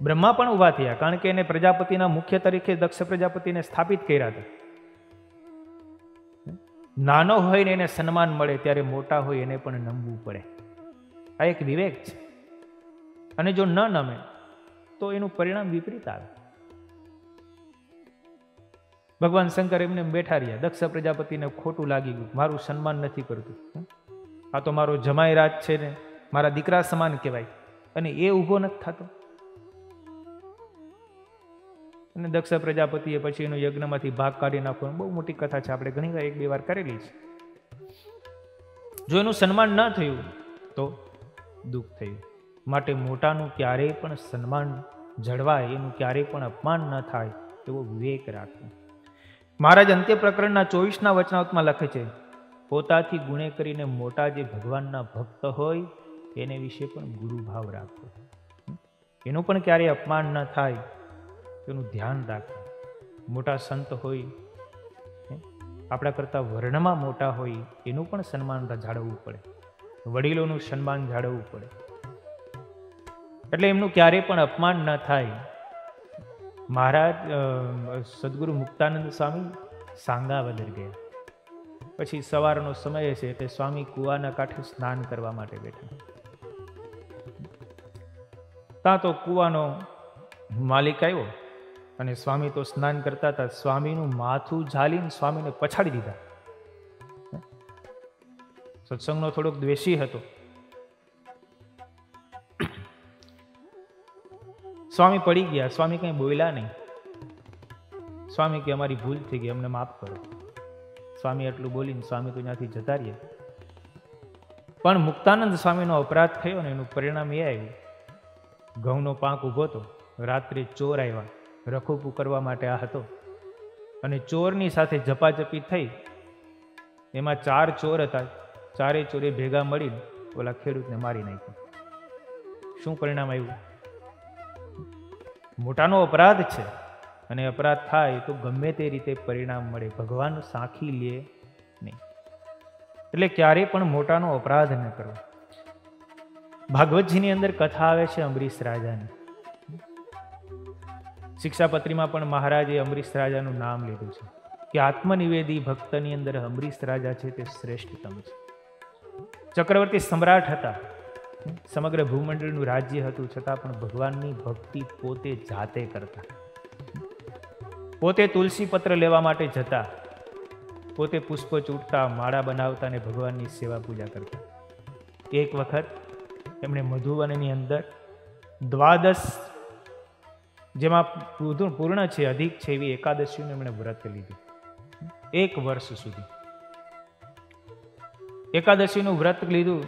બ્રહ્મા પણ ઊભા થયા, કારણ કે એને પ્રજાપતિના મુખ્ય તરીકે દક્ષ પ્રજાપતિને સ્થાપિત કર્યા હતા. નાનો હોય ને એને સન્માન મળે, ત્યારે મોટા હોય એને પણ નમવું પડે. આ એક વિવેક છે. અને જો ન નમે તો એનું પરિણામ વિપરીત આવે. ભગવાન શંકર એમને બેઠા રહ્યા. દક્ષ પ્રજાપતિને ખોટું લાગી ગયું, મારું સન્માન નથી કરતું, આ તો મારો જમાઈ રાજ છે ને, મારા દીકરા સમાન કહેવાય, અને એ ઊભો નથી થતો. અને દક્ષ પ્રજાપતિએ પછી એનો યજ્ઞમાંથી ભાગ કાઢી નાખવાનો બહુ મોટી કથા છે, આપણે ઘણી વાર 1-2 વાર કરેલી છે. જો એનું સન્માન ન થયું તો દુઃખ થયું. માટે મોટાનું ક્યારેય પણ સન્માન જળવાય, એનું ક્યારેય પણ અપમાન ન થાય એવો વિવેક રાખવો. મહારાજ અંત્ય પ્રકરણના 24ના વચનાવતમાં લખે છે, પોતાથી ગુણે કરીને મોટા જે ભગવાનના ભક્ત હોય એને વિશે પણ ગુરુભાવ રાખવો. એનું પણ ક્યારેય અપમાન ન થાય એનું ધ્યાન રાખવું. મોટા સંત હોય, આપણા કરતાં વર્ણમાં મોટા હોય, એનું પણ સન્માન જાળવવું પડે. વડીલોનું સન્માન જાળવવું પડે, એટલે એમનું ક્યારેય પણ અપમાન ન થાય. મહારાજ સદગુરુ મુક્તાનંદ સ્વામી સાંગાવદર ગયા. પછી સવારનો સમય છે એટલે સ્વામી કૂવાના કાંઠે સ્નાન કરવા માટે બેઠા. ત્યાં તો કૂવાનો માલિક આવ્યો અને સ્વામી તો સ્નાન કરતા હતા. સ્વામીનું માથું ઝાલીને સ્વામીને પછાડી દીધા. સત્સંગનો થોડોક દ્વેષી હતો. સ્વામી પડી ગયા. સ્વામી કંઈ બોલ્યા નહીં. સ્વામી કે અમારી ભૂલ થઈ ગઈ, અમને માફ કરો. સ્વામી એટલું બોલીને સ્વામી તો ત્યાંથી જતા રહ્યા. પણ મુક્તાનંદ સ્વામીનો અપરાધ થયો ને એનું પરિણામ એ આવ્યું, ઘઉંનો પાંખ ઊભો હતો, રાત્રે ચોર આવ્યા, રખોપું કરવા માટે આ હતો, અને ચોરની સાથે ઝપાઝપી થઈ. એમાં 4 ચોર હતા. 4 ચોરે ભેગા મળીને ઓલા ખેડૂતને મારી નાખ્યો. શું પરિણામ આવ્યું? મોટાનો અપરાધ છે, અને અપરાધ થાય તો ગમે તે રીતે પરિણામ મળે, ભગવાન સાંખી લે નહીં. એટલે ક્યારેય પણ મોટાનો અપરાધ ન કરવો. ભાગવતજીની અંદર કથા આવે છે અંબરીશ રાજાની. શિક્ષાપત્રીમાં પણ મહારાજે અંબરીશ રાજાનું નામ લીધું છે કે આત્મનિવેદી ભક્તની અંદર અંબરીશ રાજા છે તે શ્રેષ્ઠતમ છે. ચક્રવર્તી સમ્રાટ હતા, સમગ્ર ભૂમંડળનું રાજ્ય હતું, છતાં પણ ભગવાનની ભક્તિ પોતે જાતે કરતા. પોતે તુલસી પત્ર લેવા માટે જતા, પોતે પુષ્પ ચૂંટતા, માળા બનાવતા અને ભગવાનની સેવા પૂજા કરતા. એક વખત એમણે મધુવનની અંદર 12 જેમાં પૂર્ણ છે, અધિક છે એવી એકાદશીનું એમણે વ્રત લીધું. 1 વર્ષ સુધી એકાદશીનું વ્રત લીધું.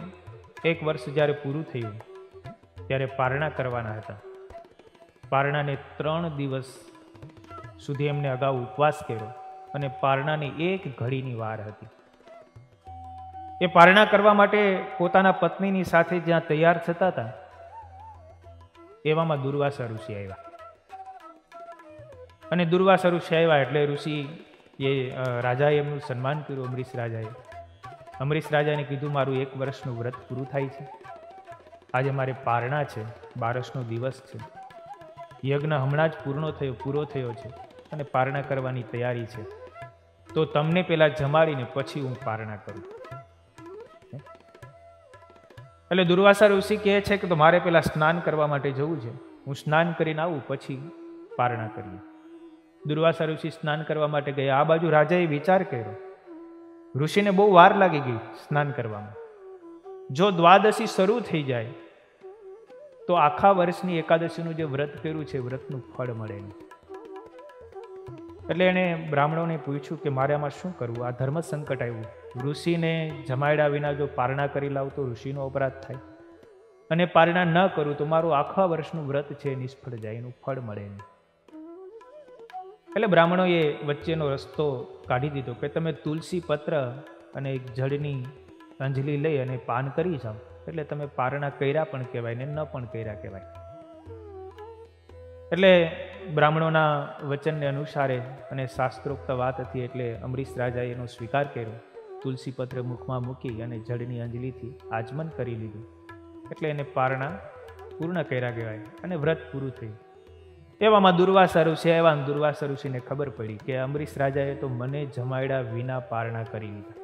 1 વર્ષ જ્યારે પૂરું થયું ત્યારે પારણા કરવાના હતા. પારણાને 3 દિવસ સુધી એમને અગાઉ ઉપવાસ કર્યો, અને પારણાની 1 ઘડીની વાર હતી. એ પારણા કરવા માટે પોતાના પત્નીની સાથે જ્યાં તૈયાર થતા હતા, એવામાં દુર્વાસા ઋષિ આવ્યા. અને દુર્વાસા ઋષિ આવ્યા એટલે ઋષિ રાજાએ એમનું સન્માન કર્યું. અમરીશ રાજાને કીધું, મારું 1 વર્ષનું વ્રત પૂરું થાય છે, આજે મારે પારણા છે, 12નો દિવસ છે, યજ્ઞ હમણાં જ પૂરો થયો છે અને પારણા કરવાની તૈયારી છે, તો તમને પેલા જમાડીને પછી હું પારણા કરું. એટલે દુર્વાસા ઋષિ કહે છે કે તો મારે પેલા સ્નાન કરવા માટે જવું છે, હું સ્નાન કરીને આવું પછી પારણા કરીએ. દુર્વાસા ઋષિ સ્નાન કરવા માટે ગયા. આ બાજુ રાજાએ વિચાર કર્યો, ઋષિને બહુ વાર લાગી ગઈ સ્નાન કરવામાં. જો દ્વાદશી શરૂ થઈ જાય તો આખા વર્ષની એકાદશીનું જે વ્રત કર્યું છે વ્રતનું ફળ મળે નહીં. એટલે એણે બ્રાહ્મણોને પૂછ્યું કે મારે આમાં શું કરવું, આ ધર્મ સંકટ આવ્યું. ઋષિને જમાડ્યા વિના જો પારણા કરી લાવ તો ઋષિનો અપરાધ થાય, અને પારણા ન કરું તો મારું આખા વર્ષનું વ્રત છે નિષ્ફળ જાય, એનું ફળ મળે નહીં. એટલે બ્રાહ્મણોએ વચ્ચેનો રસ્તો કાઢી દીધો કે તમે તુલસી પત્ર અને એક જળની અંજલિ લઈ અને પાન કરી જાઓ, એટલે તમે પારણા કર્યા પણ કહેવાય ને ન પણ કર્યા કહેવાય. એટલે બ્રાહ્મણોના વચનને અનુસારે અને શાસ્ત્રોક્ત વાત હતી એટલે અમરીશ રાજાએ એનો સ્વીકાર કર્યો. તુલસી પત્ર મુખમાં મૂકી અને જળની અંજલિથી આજમન કરી લીધું, એટલે એને પારણા પૂર્ણ કર્યા કહેવાય અને વ્રત પૂરું થયું. એવામાં દુર્વાસા ઋષિ આવ્યા. દુર્વાસા ઋષિને ખબર પડી કે અમરીશ રાજાએ તો મને જમાડ્યા વિના પારણા કરી લીધા.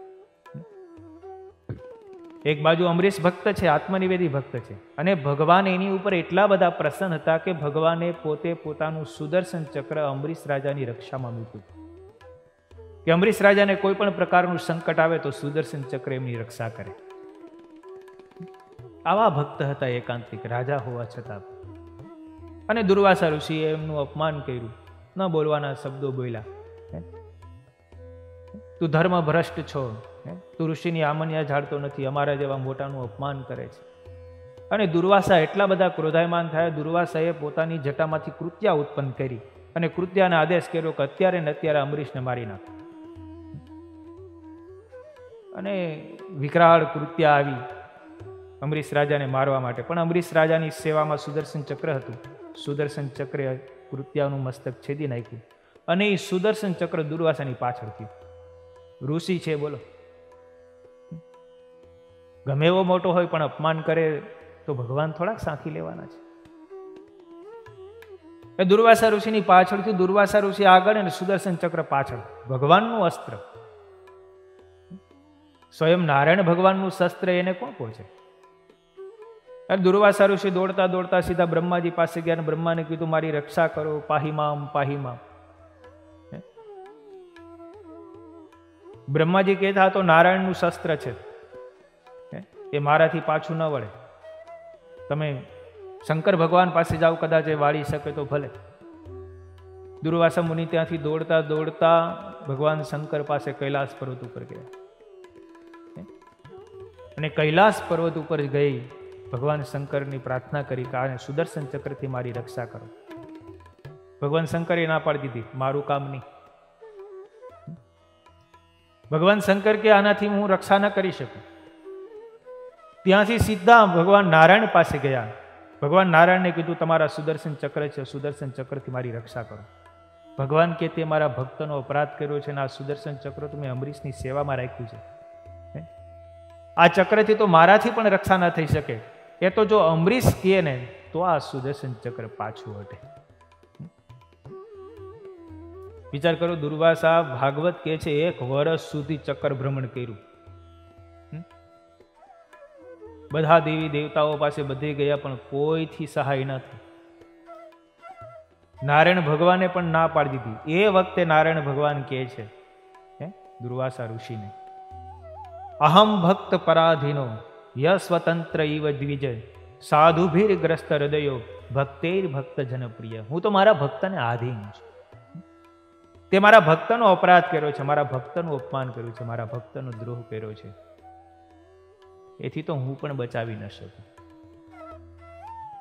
એક બાજુ અમરીશ ભક્ત છે, આત્મનિવેદી ભક્ત છે, અને ભગવાન એની ઉપર એટલા બધા પ્રસન્ન હતા કે ભગવાને પોતે પોતાનું સુદર્શન ચક્ર અમરીશ રાજાની રક્ષામાં મૂક્યું કે અમરીશ રાજાને કોઈ પણ પ્રકારનું સંકટ આવે તો સુદર્શન ચક્ર એમની રક્ષા કરે. આવા ભક્ત હતા એકાંતિક, રાજા હોવા છતાં. અને દુર્વાસા ઋષિએ એમનું અપમાન કર્યું, ન બોલવાના શબ્દો બોલ્યા. તું ધર્મ ભ્રષ્ટ છો, તું ઋષિની આમન્યા જાણતો નથી, અમારા જેવા મોટાનું અપમાન કરે છે. અને દુર્વાસા એટલા બધા ક્રોધાયમાન થયા. દુર્વાસાએ પોતાની જટામાંથી કૃત્યા ઉત્પન્ન કરી અને કૃત્યાને આદેશ કર્યો કે અત્યારે ને અત્યારે અમરીશને મારી નાખ. અને વિકરાળ કૃત્યા આવી અમરીશ રાજાને મારવા માટે, પણ અમરીશ રાજાની સેવામાં સુદર્શન ચક્ર હતું. સુદર્શન ચક્રે કૃત્યાનું મસ્તક છેદી નાખ્યું અને એ સુદર્શન ચક્ર દુર્વાસાની પાછળ થયું. ઋષિ છે બોલો, ગમે એવો મોટો હોય પણ અપમાન કરે તો ભગવાન થોડાક સાંખી લેવાના છે. એ દુર્વાસા ઋષિની પાછળથી દુર્વાસા ઋષિ આગળ અને સુદર્શન ચક્ર પાછળ. ભગવાનનું અસ્ત્ર, સ્વયં નારાયણ ભગવાનનું શસ્ત્ર એને કોણ પહોંચે? દુર્વાસા ઋષિ દોડતા દોડતા સીધા બ્રહ્માજી પાસે ગયા અને બ્રહ્માને કીધું મારી રક્ષા કરો, પાહીમામ પાહીમામ. બ્રહ્માજી કહેતા તો નારાયણનું શસ્ત્ર છે, એ મારાથી પાછું ન વળે. તમે શંકર ભગવાન પાસે જાઓ, કદાચ એ વાળી શકે તો ભલે. દુર્વાસા મુનિ ત્યાંથી દોડતા દોડતા ભગવાન શંકર પાસે કૈલાસ પર્વત ઉપર ગયા. અને કૈલાસ પર્વત ઉપર ગઈ ભગવાન શંકરની પ્રાર્થના કરી કે આને સુદર્શન ચક્રથી મારી રક્ષા કરો. ભગવાન શંકરે ના પાડી દીધી, મારું કામ નહીં. ભગવાન શંકર કે આનાથી હું રક્ષા ન કરી શકું. ત્યાંથી સીધા ભગવાન નારાયણ પાસે ગયા. ભગવાન નારાયણને કીધું તમારા સુદર્શન ચક્ર છે, સુદર્શન ચક્રથી મારી રક્ષા કરો. ભગવાન કે તે મારા ભક્તનો અપરાધ કર્યો છે અને આ સુદર્શન ચક્ર તો મેં અમરીશની સેવામાં રાખ્યું છે. આ ચક્રથી તો મારાથી પણ રક્ષા ન થઈ શકે. એ તો જો અમરીશ કહે ને તો આ સુદર્શન ચક્ર પાછું હટે. વિચાર કરો, દુર્વાસા ભાગવત કહે છે 1 વર્ષ સુધી ચક્ર ભ્રમણ કર્યું. બધા દેવી દેવતાઓ પાસે બધે ગયા પણ કોઈથી સહાય ન થઈ. નારાયણ ભગવાને પણ ના પાડી દીધી. એ વખતે નારાયણ ભગવાન કહે છે દુર્વાસા ઋષિને, અહમ ભક્ત પરાધીનો ય સ્વતંત્ર ઇવ દ્વિજય સાધુભીર ગ્રસ્ત હૃદયો ભક્તેર ભક્ત જનપ્રિય. હું તો મારા ભક્તને આધીન છું. તે મારા ભક્તનો અપરાધ કર્યો છે, મારા ભક્તનું અપમાન કર્યું છે, મારા ભક્તનો દ્રોહ કર્યો છે. એથી તો હું પણ બચાવી ન શકું.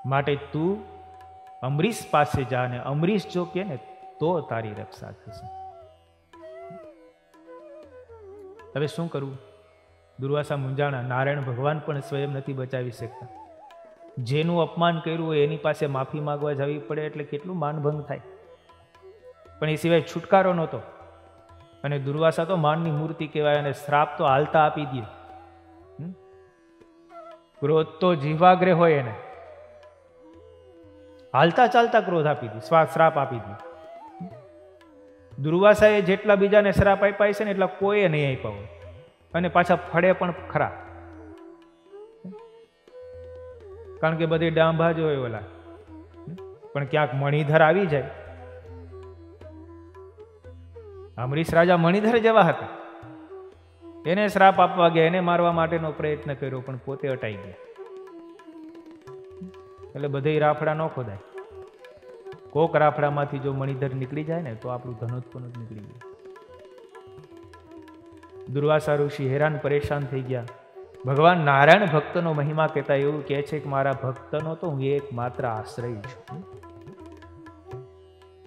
માટે તું અમરીશ પાસે જા ને અમરીશ જો કે ને તો તારી રક્ષા થશે. હવે શું કરવું? દુર્વાસા મૂંઝાણા. નારાયણ ભગવાન પણ સ્વયં નથી બચાવી શકતા. જેનું અપમાન કર્યું હોય એની પાસે માફી માંગવા જવી પડે એટલે કેટલું માનભંગ થાય. પણ એ સિવાય છુટકારો નહોતો. અને દુર્વાસા તો માનની મૂર્તિ કહેવાય અને શ્રાપ તો હાલતા આપી દે. ક્રોધ તો જીવાગ્રે હોય એને. હાલતા ચાલતા ક્રોધ આપી દી, શ્રાપ આપી દી. દુર્વાસાએ જેટલા બીજાને શ્રાપ આપ્યા છે ને એટલા કોઈએ નહીં આપ્યા હોય, અને પાછા ફળે પણ ખરા. કારણ કે બધી ડાંભા જ હોય ઓલા, પણ ક્યાંક મણિધર આવી જાય. અમરીશ રાજા મણિધર જેવા હતા. એને શ્રાપ આપવા ગયા, એને મારવા માટેનો પ્રયત્ન કર્યો, પણ પોતે અટાઈ ગયા. એટલે બધે રાફડા ન ખોદાય. કોક રાફડામાંથી જો મણિધર નીકળી જાય ને તો આપણું ધનોત્પન્ન જ નીકળી જાય. દુર્વાસા ઋષિ હેરાન પરેશાન થઈ ગયા. ભગવાન નારાયણ ભક્તનો મહિમા કહેતા એવું કહે છે કે મારા ભક્તનો તો હું એક માત્ર આશ્રય છું.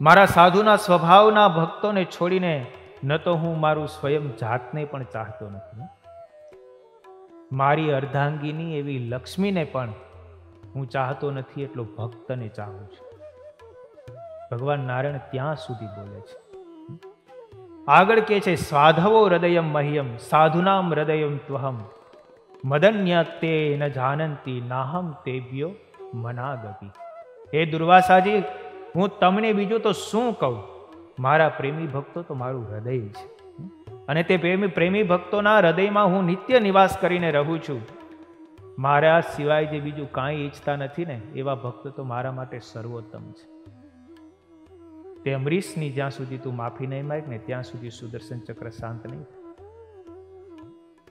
મારા સાધુના સ્વભાવના ભક્તોને છોડીને ન તો હું મારું સ્વયં જાતને પણ ચાહતો નથી. મારી અર્ધાંગીની એવી લક્ષ્મીને પણ હું ચાહતો નથી, એટલો ભક્તને ચાહું છું. ભગવાન નારાયણ ત્યાં સુધી બોલે છે. આગળ કે છે સ્વાધવો હૃદયમ મહ્યમ સાધુનામ હૃદયમ ત્વહમ મદન્ય તે ન જાનંતી નાહમ તેભ્યો મનાગતિ. હે દુર્વાસાજી, હું તમને બીજું તો શું કહું? મારા પ્રેમી ભક્તો તો મારું હૃદય છે, અને તે પ્રેમી ભક્તોના હૃદયમાં હું નિત્ય નિવાસ કરીને રહું છું. મારા સિવાય જે બીજું કાંઈ ઈચ્છતા નથી ને એવા ભક્ત તો મારા માટે સર્વોત્તમ છે. તે અમરીશની જ્યાં સુધી તું માફી નહીં માંગ ને ત્યાં સુધી સુદર્શન ચક્ર શાંત નહીં.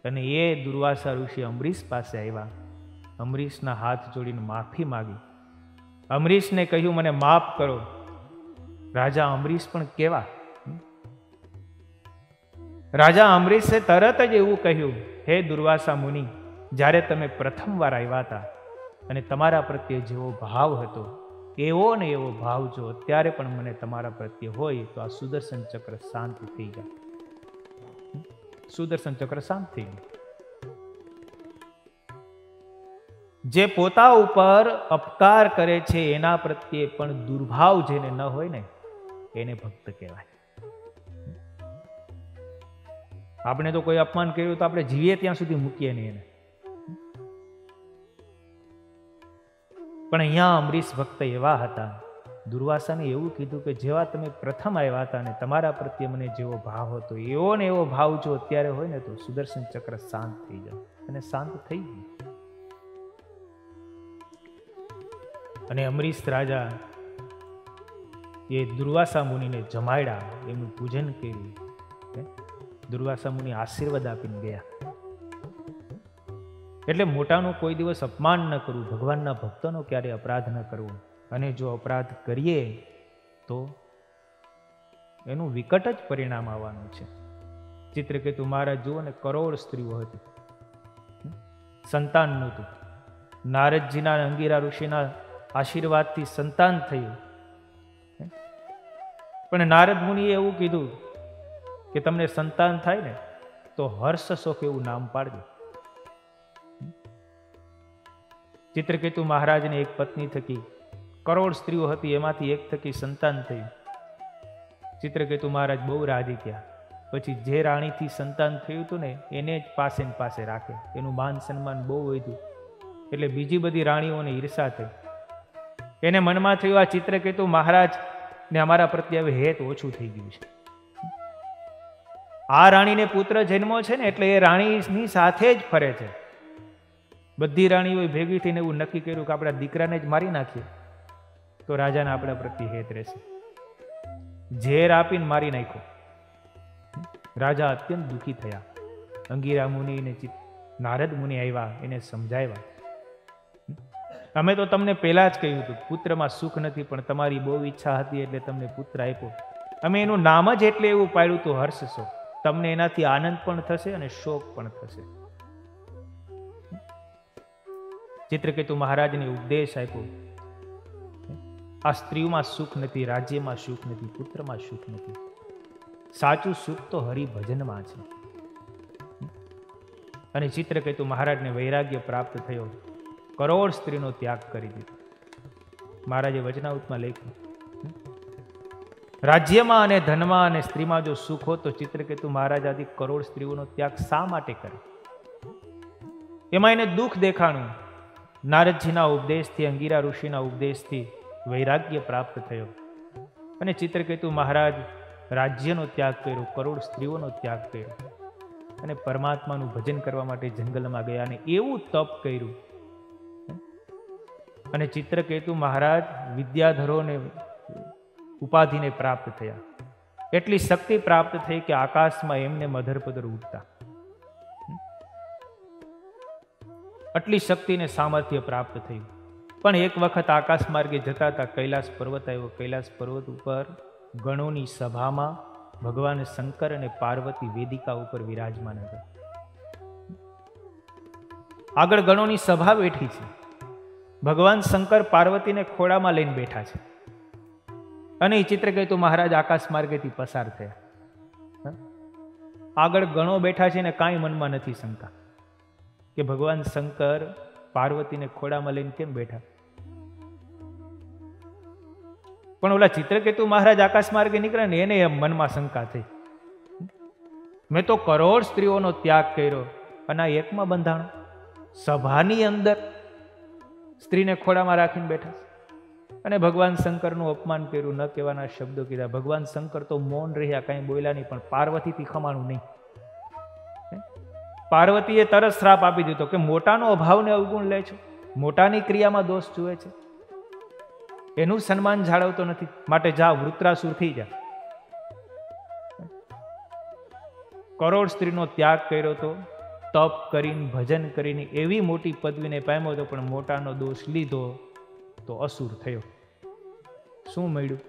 અને એ દુર્વાસા ઋષિ અમરીશ પાસે આવ્યા, અમરીશના હાથ જોડીને માફી માગી. અમરીશને કહ્યું મને માફ કરો. રાજા અમરીશ પણ કેવા, રાજા અમરીશે તરત જ એવું કહ્યું, હે દુર્વાસા મુનિ, જ્યારે તમે પ્રથમ વાર આવ્યા હતા અને તમારા પ્રત્યે જેવો ભાવ હતો એવો ને એવો ભાવ જો અત્યારે પણ મને તમારા પ્રત્યે હોય તો આ સુદર્શન ચક્ર શાંત થઈ જાય. સુદર્શન ચક્ર શાંત થઈ ગયું. જે પોતા ઉપર અપકાર કરે છે એના પ્રત્યે પણ દુર્ભાવ જેને ન હોય ને એને ભક્ત કહેવાય. આપણે તો કોઈ અપમાન કર્યું તો આપણે જીવીએ ત્યાં સુધી મૂકીએ નહીં એને. પણ અહીંયા અમરીશ ભક્ત એવા હતા, દુર્વાસાને એવું કીધું કે જેવા તમે પ્રથમ આવ્યા હતા ને તમારા પ્રત્યે મને જેવો ભાવ હતો એવો ને એવો ભાવ જો અત્યારે હોય ને તો સુદર્શન ચક્ર શાંત થઈ જાય. અને શાંત થઈ ગયું. અને અમરીશ રાજા એ દુર્વાસા મુનિને જમાડ્યા, એમનું પૂજન કર્યું. દુર્વાસા મુનિ આશીર્વાદ આપીને ગયા. એટલે મોટાનું કોઈ દિવસ અપમાન ન કરવું, ભગવાનના ભક્તોનો ક્યારે અપરાધ ન કરવો. અને જો અપરાધ કરીએ તો એનું વિકટ જ પરિણામ આવવાનું છે. ચિત્રકેતુ મહારાજ જુઓ ને, કરોડ સ્ત્રીઓ હતી, સંતાન નહોતું. નારદજીના અંગીરા ઋષિના આશીર્વાદથી સંતાન થયું. પણ નારદ મુનિએ એવું કીધું કે તમને સંતાન થાય ને તો હર્ષ શોક એવું નામ પાડજો. ચિત્રકેતુ મહારાજને એક પત્ની થકી કરોડ સ્ત્રીઓ હતી, એમાંથી એક થકી સંતાન થયું. ચિત્રકેતુ મહારાજ બહુ રાજી થયા. પછી જે રાણીથી સંતાન થયું હતું ને એને જ પાસે ને પાસે રાખે, એનું માન સન્માન બહુ વધ્યું. એટલે બીજી બધી રાણીઓને ઈર્ષા થઈ. એને મનમાં થયું આ ચિત્રકેતુ મહારાજ ને અમારા પ્રત્યે હવે હેત ઓછું થઈ ગયું છે. આ રાણીને પુત્ર જન્મો છે ને એટલે એ રાણીની સાથે જ ફરે છે. બધી રાણીઓ ભેગી થઈને એવું નક્કી કર્યું કે આપણા દીકરાને જ મારી નાખીએ તો રાજાને આપણા પ્રત્યે હેત રહેશે. ઝેર આપીને મારી નાખ્યો. રાજા અત્યંત દુઃખી થયા. અંગીરા મુનિ ને નારદ મુનિ આવ્યા, એને સમજાવ્યા, અમે તો તમને પહેલા જ કહ્યું હતું પુત્રમાં સુખ નથી, પણ તમારી બહુ ઈચ્છા હતી એટલે તમને પુત્ર આપ્યો. અમે એનું નામ જ એટલે એવું પાડ્યું હતું હર્ષશોક. તમને એનાથી આનંદ પણ થશે અને શોક પણ થશે. ચિત્રકેતુ મહારાજને ઉપદેશ આપ્યો, આ સ્ત્રીઓમાં સુખ નથી, રાજ્યમાં સુખ નથી, પુત્રમાં સુખ નથી. સાચું સુખ તો હરિભજનમાં છે. અને ચિત્રકેતુ મહારાજને વૈરાગ્ય પ્રાપ્ત થયો. કરોડ સ્ત્રીનો ત્યાગ કરી દીધો. મહારાજે વચનામૃતમાં લખ્યું, રાજ્યમાં અને ધનમાં અને સ્ત્રીમાં જો સુખ હો તો ચિત્રકેતુ મહારાજ આદિ કરોડ સ્ત્રીઓનો ત્યાગ શા માટે કરે? એમાં એને દુઃખ દેખાણું. નારદજીના ઉપદેશથી, અંગીરા ઋષિના ઉપદેશથી વૈરાગ્ય પ્રાપ્ત થયો. અને ચિત્રકેતુ મહારાજ રાજ્યનો ત્યાગ કર્યો, કરોડ સ્ત્રીઓનો ત્યાગ કર્યો અને પરમાત્માનું ભજન કરવા માટે જંગલમાં ગયા અને એવું તપ કર્યું. અને ચિત્રકેતુ મહારાજ વિદ્યાધરોને ઉપાધિને પ્રાપ્ત થયા. એટલી શક્તિ પ્રાપ્ત થઈ કે આકાશમાં એમને મધરપદર ઉડતા. આટલી શક્તિને સામર્થ્ય પ્રાપ્ત થયું. પણ એક વખત આકાશ માર્ગે જતા હતા, કૈલાસ પર્વત આવ્યો. કૈલાસ પર્વત ઉપર ગણોની સભામાં ભગવાન શંકર અને પાર્વતી વેદિકા ઉપર વિરાજમાન હતા. આગળ ગણોની સભા બેઠી છે. ભગવાન શંકર પાર્વતીને ખોળામાં લઈને બેઠા છે અને એ ચિત્રકેતુ મહારાજ આકાશ માર્ગેથી પસાર થયા. આગળ ગણો બેઠા છે ને કાંઈ મનમાં નથી શંકા કે ભગવાન શંકર પાર્વતીને ખોળામાં લઈને કેમ બેઠા. પણ ઓલા ચિત્રકેતુ મહારાજ આકાશ માર્ગે નીકળ્યા ને એને એમ મનમાં શંકા થઈ, મેં તો કરોડ સ્ત્રીઓનો ત્યાગ કર્યો અને આ એકમાં બંધાણો, સભાની અંદર સ્ત્રીને ખોળામાં રાખીને બેઠા અને ભગવાન શંકરનું અપમાન કર્યું, ન કહેવાના શબ્દો કીધા. ભગવાન શંકર તો મૌન રહ્યા, કાંઈ બોલ્યા નહીં, પણ પાર્વતીથી ખમાણું નહીં. પાર્વતીએ તરત શ્રાપ આપી દીધો કે મોટાનો અભાવને અવગુણ લે છે, મોટાની ક્રિયામાં દોષ જુએ છે, એનું સન્માન જાળવતો નથી, માટે જા વૃત્રાસુર થઈ જા. કરોડ સ્ત્રીનો ત્યાગ કર્યો તો, તપ કરીને ભજન કરીને એવી મોટી પદવીને પામ્યો હતો, પણ મોટાનો દોષ લીધો તો અસુર થયો. શું મળ્યું?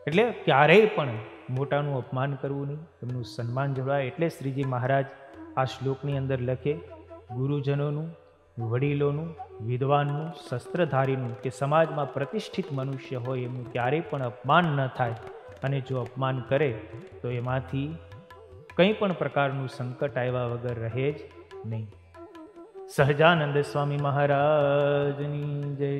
એટલે ક્યારેય પણ મોટાનું અપમાન કરવું નહીં, એમનું સન્માન જળવાય. એટલે શ્રીજી મહારાજ આ શ્લોકની અંદર લખે, ગુરુજનોનું, વડીલોનું, વિદ્વાનનું, શસ્ત્રધારીનું કે સમાજમાં પ્રતિષ્ઠિત મનુષ્ય હોય એમનું ક્યારેય પણ અપમાન ન થાય. અને જો અપમાન કરે તો એમાંથી કંઈ પણ પ્રકારનું સંકટ આવ્યા વગર રહે જ નહીં. સહજાનંદ સ્વામી મહારાજની જય.